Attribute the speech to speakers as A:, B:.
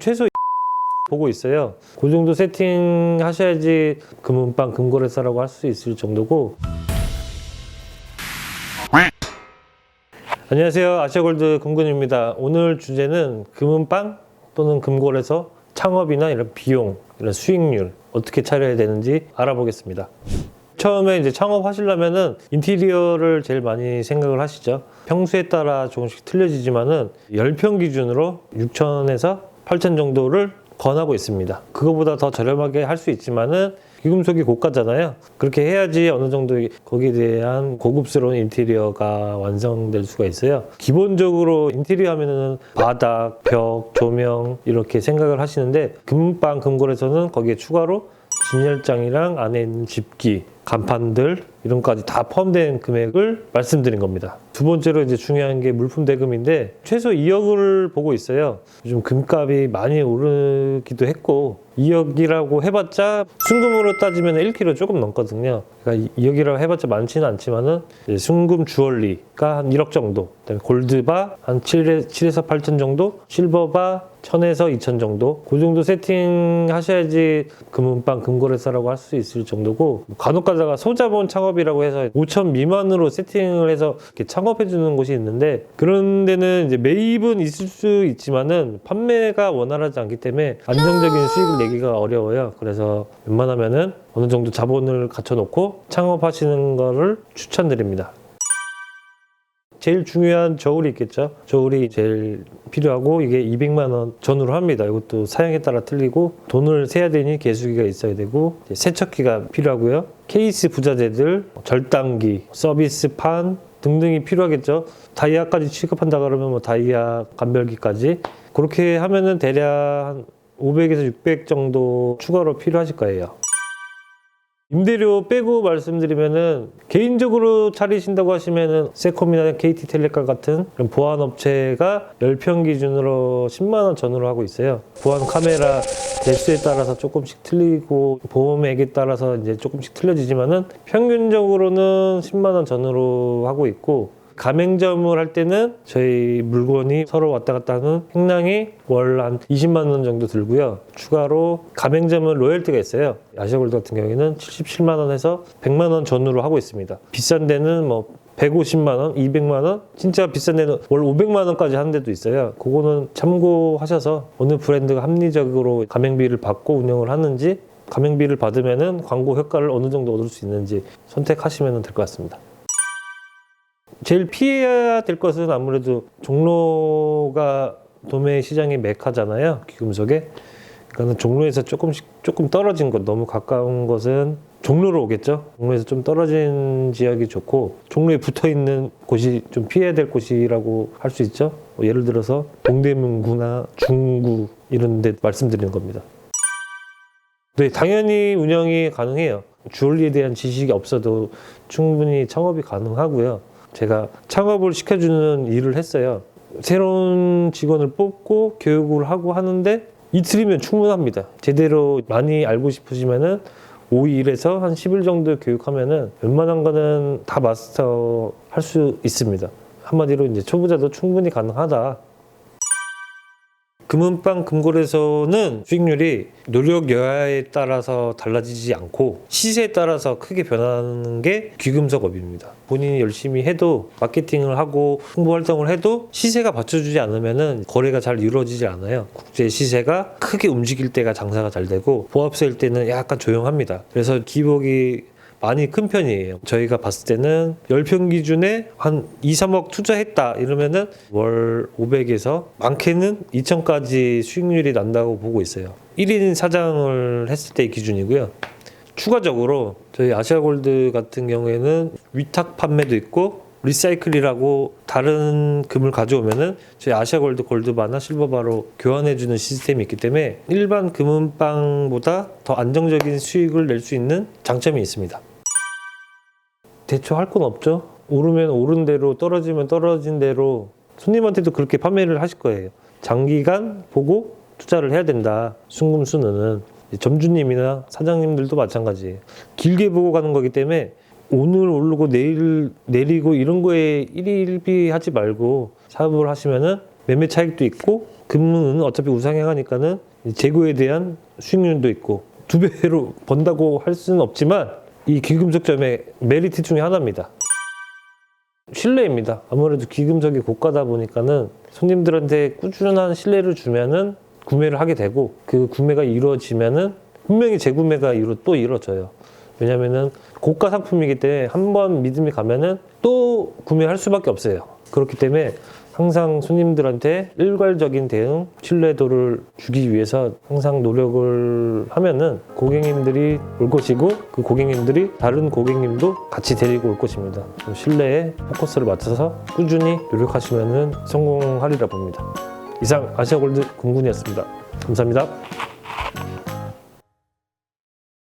A: 최소 보고 있어요. 그 정도 세팅 하셔야지 금은방 금거래사라고 할 수 있을 정도고. 안녕하세요, 아시아골드 금근입니다. 오늘 주제는 금은방 또는 금거래소 창업이나 이런 비용, 이런 수익률 어떻게 차려야 되는지 알아보겠습니다. 처음에 이제 창업하시려면은 인테리어를 제일 많이 생각을 하시죠. 평수에 따라 조금씩 틀려지지만은 10평 기준으로 6천에서 8천 정도를 권하고 있습니다. 그거보다 더 저렴하게 할 수 있지만은 귀금속이 고가잖아요. 그렇게 해야지 어느 정도 거기에 대한 고급스러운 인테리어가 완성될 수가 있어요. 기본적으로 인테리어 하면은 바닥, 벽, 조명 이렇게 생각을 하시는데 금방 금골에서는 거기에 추가로 진열장이랑 안에 있는 집기, 간판들 이런 것까지 다 포함된 금액을 말씀드린 겁니다. 두 번째로 이제 중요한 게 물품 대금인데 최소 2억을 보고 있어요. 요즘 금값이 많이 오르기도 했고 2억이라고 해봤자 순금으로 따지면 1kg 조금 넘거든요. 그러니까 2억이라고 해봤자 많지는 않지만은 순금 주얼리가 한 1억 정도, 그다음에 골드바 한 7에서 8천 정도, 실버바 1000에서 2000 정도, 그 정도 세팅 하셔야지 금은방 금거래사라고 할 수 있을 정도고, 간혹 가다가 소자본 창업이라고 해서 5천 미만으로 세팅을 해서 이렇게 창업해 주는 곳이 있는데, 그런 데는 이제 매입은 있을 수 있지만은 판매가 원활하지 않기 때문에 안정적인 수익을 내기가 어려워요. 그래서 웬만하면은 어느 정도 자본을 갖춰 놓고 창업하시는 거를 추천드립니다. 제일 중요한 저울이 있겠죠. 저울이 제일 필요하고 이게 200만 원 전후로 합니다. 이것도 사양에 따라 틀리고 돈을 세야 되니 개수기가 있어야 되고 세척기가 필요하고요. 케이스 부자재들, 절단기, 서비스판 등등이 필요하겠죠. 다이아까지 취급한다 그러면 뭐 다이아 감별기까지 그렇게 하면은 대략 한 500에서 600 정도 추가로 필요하실 거예요. 임대료 빼고 말씀드리면은 개인적으로 차리신다고 하시면은 세콤이나 KT텔레카 같은 그런 보안 업체가 10평 기준으로 10만 원 전후로 하고 있어요. 보안 카메라 대수에 따라서 조금씩 틀리고 보험액에 따라서 이제 조금씩 틀려지지만은 평균적으로는 10만 원 전후로 하고 있고, 가맹점을 할 때는 저희 물건이 서로 왔다 갔다 하는 횡랑이 월 한 20만 원 정도 들고요. 추가로 가맹점은 로열티가 있어요. 아시아골드 같은 경우에는 77만 원에서 100만 원 전후로 하고 있습니다. 비싼 데는 뭐 150만 원, 200만 원, 진짜 비싼 데는 월 500만 원까지 하는 데도 있어요. 그거는 참고하셔서 어느 브랜드가 합리적으로 가맹비를 받고 운영을 하는지, 가맹비를 받으면은 광고 효과를 어느 정도 얻을 수 있는지 선택하시면 될 것 같습니다. 제일 피해야 될 것은 아무래도 종로가 도매 시장의 메카잖아요. 귀금속에. 그러니까 종로에서 조금 떨어진 곳, 너무 가까운 곳은 종로로 오겠죠. 종로에서 좀 떨어진 지역이 좋고, 종로에 붙어있는 곳이 좀 피해야 될 곳이라고 할 수 있죠. 예를 들어서 동대문구나 중구 이런 데 말씀드리는 겁니다. 네, 당연히 운영이 가능해요. 주얼리에 대한 지식이 없어도 충분히 창업이 가능하고요. 제가 창업을 시켜주는 일을 했어요. 새로운 직원을 뽑고 교육을 하고 하는데 이틀이면 충분합니다. 제대로 많이 알고 싶으시면은 5일에서 한 10일 정도 교육하면은 웬만한 거는 다 마스터 할 수 있습니다. 한마디로 이제 초보자도 충분히 가능하다. 금은방 금골에서는 수익률이 노력 여하에 따라서 달라지지 않고 시세에 따라서 크게 변하는 게 귀금속업입니다. 본인이 열심히 해도 마케팅을 하고 홍보 활동을 해도 시세가 받쳐주지 않으면 거래가 잘 이루어지지 않아요. 국제 시세가 크게 움직일 때가 장사가 잘 되고 보합세일 때는 약간 조용합니다. 그래서 기복이 많이 큰 편이에요. 저희가 봤을 때는 10평 기준에 한 2, 3억 투자했다 이러면은 월 500에서 많게는 2000까지 수익률이 난다고 보고 있어요. 1인 사장을 했을 때의 기준이고요. 추가적으로 저희 아시아골드 같은 경우에는 위탁 판매도 있고 리사이클이라고 다른 금을 가져오면은 저희 아시아골드 골드바나 실버바로 교환해주는 시스템이 있기 때문에 일반 금은방보다 더 안정적인 수익을 낼 수 있는 장점이 있습니다. 대처할 건 없죠. 오르면 오른 대로, 떨어지면 떨어진 대로 손님한테도 그렇게 판매를 하실 거예요. 장기간 보고 투자를 해야 된다. 순금순은 점주님이나 사장님들도 마찬가지예요. 길게 보고 가는 거기 때문에 오늘 오르고 내일 내리고 이런 거에 일희일비 하지 말고 사업을 하시면은 매매 차익도 있고 금은 어차피 우상향하니까는 재고에 대한 수익률도 있고 두 배로 번다고 할 수는 없지만 이 귀금속점의 메리트 중에 하나입니다. 신뢰입니다. 아무래도 귀금속이 고가다 보니까는 손님들한테 꾸준한 신뢰를 주면은 구매를 하게 되고 그 구매가 이루어지면은 분명히 재구매가 또 이루어져요. 왜냐면은 고가 상품이기 때문에 한번 믿음이 가면은 또 구매할 수밖에 없어요. 그렇기 때문에 항상 손님들한테 일괄적인 대응, 신뢰도를 주기 위해서 항상 노력을 하면은 고객님들이 올 것이고 그 고객님들이 다른 고객님도 같이 데리고 올 것입니다. 신뢰에 포커스를 맞춰서 꾸준히 노력하시면은 성공하리라 봅니다. 이상 아시아골드 공군이었습니다. 감사합니다.